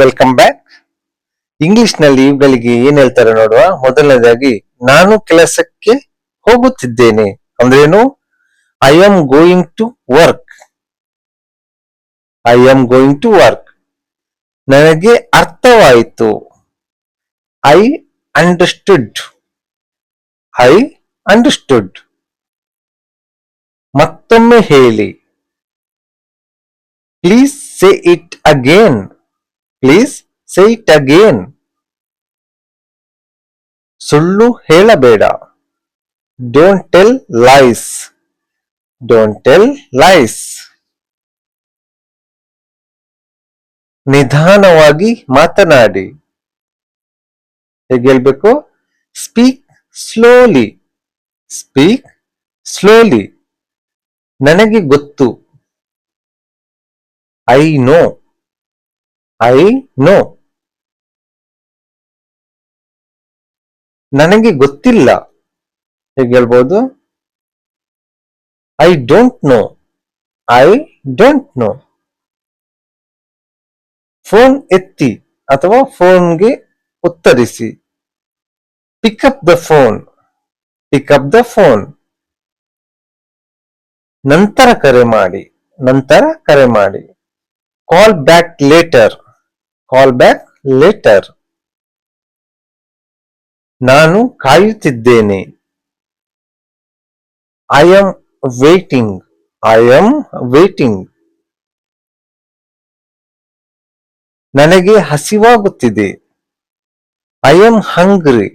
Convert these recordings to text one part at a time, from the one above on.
Welcome back. English ನಲ್ಲಿ ಇವುಗಳಿಗೆ ಏನ್ ಹೇಳ್ತಾರೆ ನೋಡುವ. ಮೊದಲನೇದಾಗಿ ನಾನು ಕೆಲಸಕ್ಕೆ ಹೋಗುತ್ತಿದ್ದೇನೆ ಅಂದ್ರೇನು? I am going to work. I am going to work. ನನಗೆ ಅರ್ಥವಾಯಿತು. I understood. I understood. ಮತ್ತೊಮ್ಮೆ ಹೇಳಿ. Please say it again. Please say it again. ಸುಳ್ಳು ಹೇಳಬೇಡ. Don't tell lies. Don't tell lies. ನಿಧಾನವಾಗಿ ಮಾತನಾಡಿ. ಹೇಗೆ ಹೇಳ್ಬೇಕು? Speak slowly. Speak slowly. ನನಗೆ ಗೊತ್ತು. I know. I know. ನನಗೆ ಗೊತ್ತಿಲ್ಲ. ಹೇಗೆ ಹೇಳ್ಬೋದು? I don't know. I don't know. Phone ಎತ್ತಿ ಅಥವಾ ಫೋನ್ಗೆ ಉತ್ತರಿಸಿ. Pick up the phone. Pick up the phone. ನಂತರ ಕರೆ ಮಾಡಿ. ನಂತರ ಕರೆ ಮಾಡಿ. Call back later. Call back later. ನಾನು ಕಾಯುತ್ತಿದ್ದೇನೆ. I am waiting. I am waiting. ನನಗೆ ಹಸಿವಾಗುತ್ತಿದೆ. I am hungry.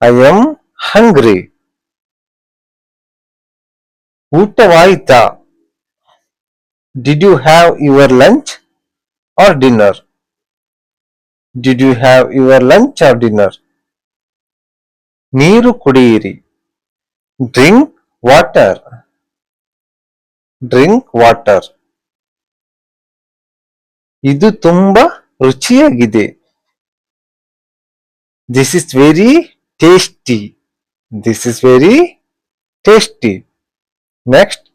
I am hungry. ಊಟವಾಯಿತಾ? Did you have your lunch or dinner? Did you have your lunch or dinner? ನೀರು ಕುಡಿಯಿರಿ. Drink water. Drink water. ಇದು ತುಂಬಾ ರುಚಿಯಾಗಿದೆ. This is very tasty. This is very tasty. Next,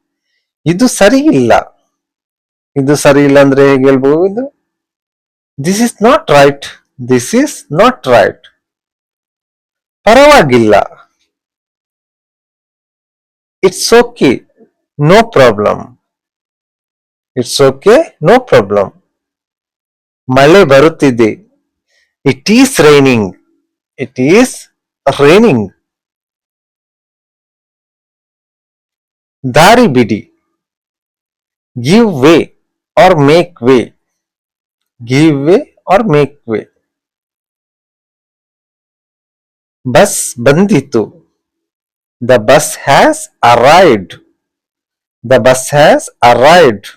ಇದು ಸರಿ ಇಲ್ಲ. ಇದು ಸರಿ ಇಲ್ಲ ಅಂದ್ರೆ ಹೇಗೆ ಹೇಳ್ಬಹುದು? This is not right. This is not right. ಪರವಾಗಿಲ್ಲ. It's okay. No problem. It's okay. No problem. ಮಳೆ ಬರುತ್ತಿದೆ. It is raining. It is raining. ದಾರಿ ಬಿಡಿ. Give way or make way. Give way or make way. Bus ಬಂದಿತು. The bus has arrived. The bus has arrived.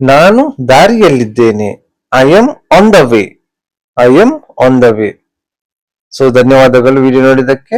ನಾನು ದಾರಿಯಲ್ಲಿದ್ದೇನೆ. I am on the way. I am on the way. So ಧನ್ಯವಾದಗಳು ವಿಡಿಯೋ ನೋಡಿದ್ದಕ್ಕೆ.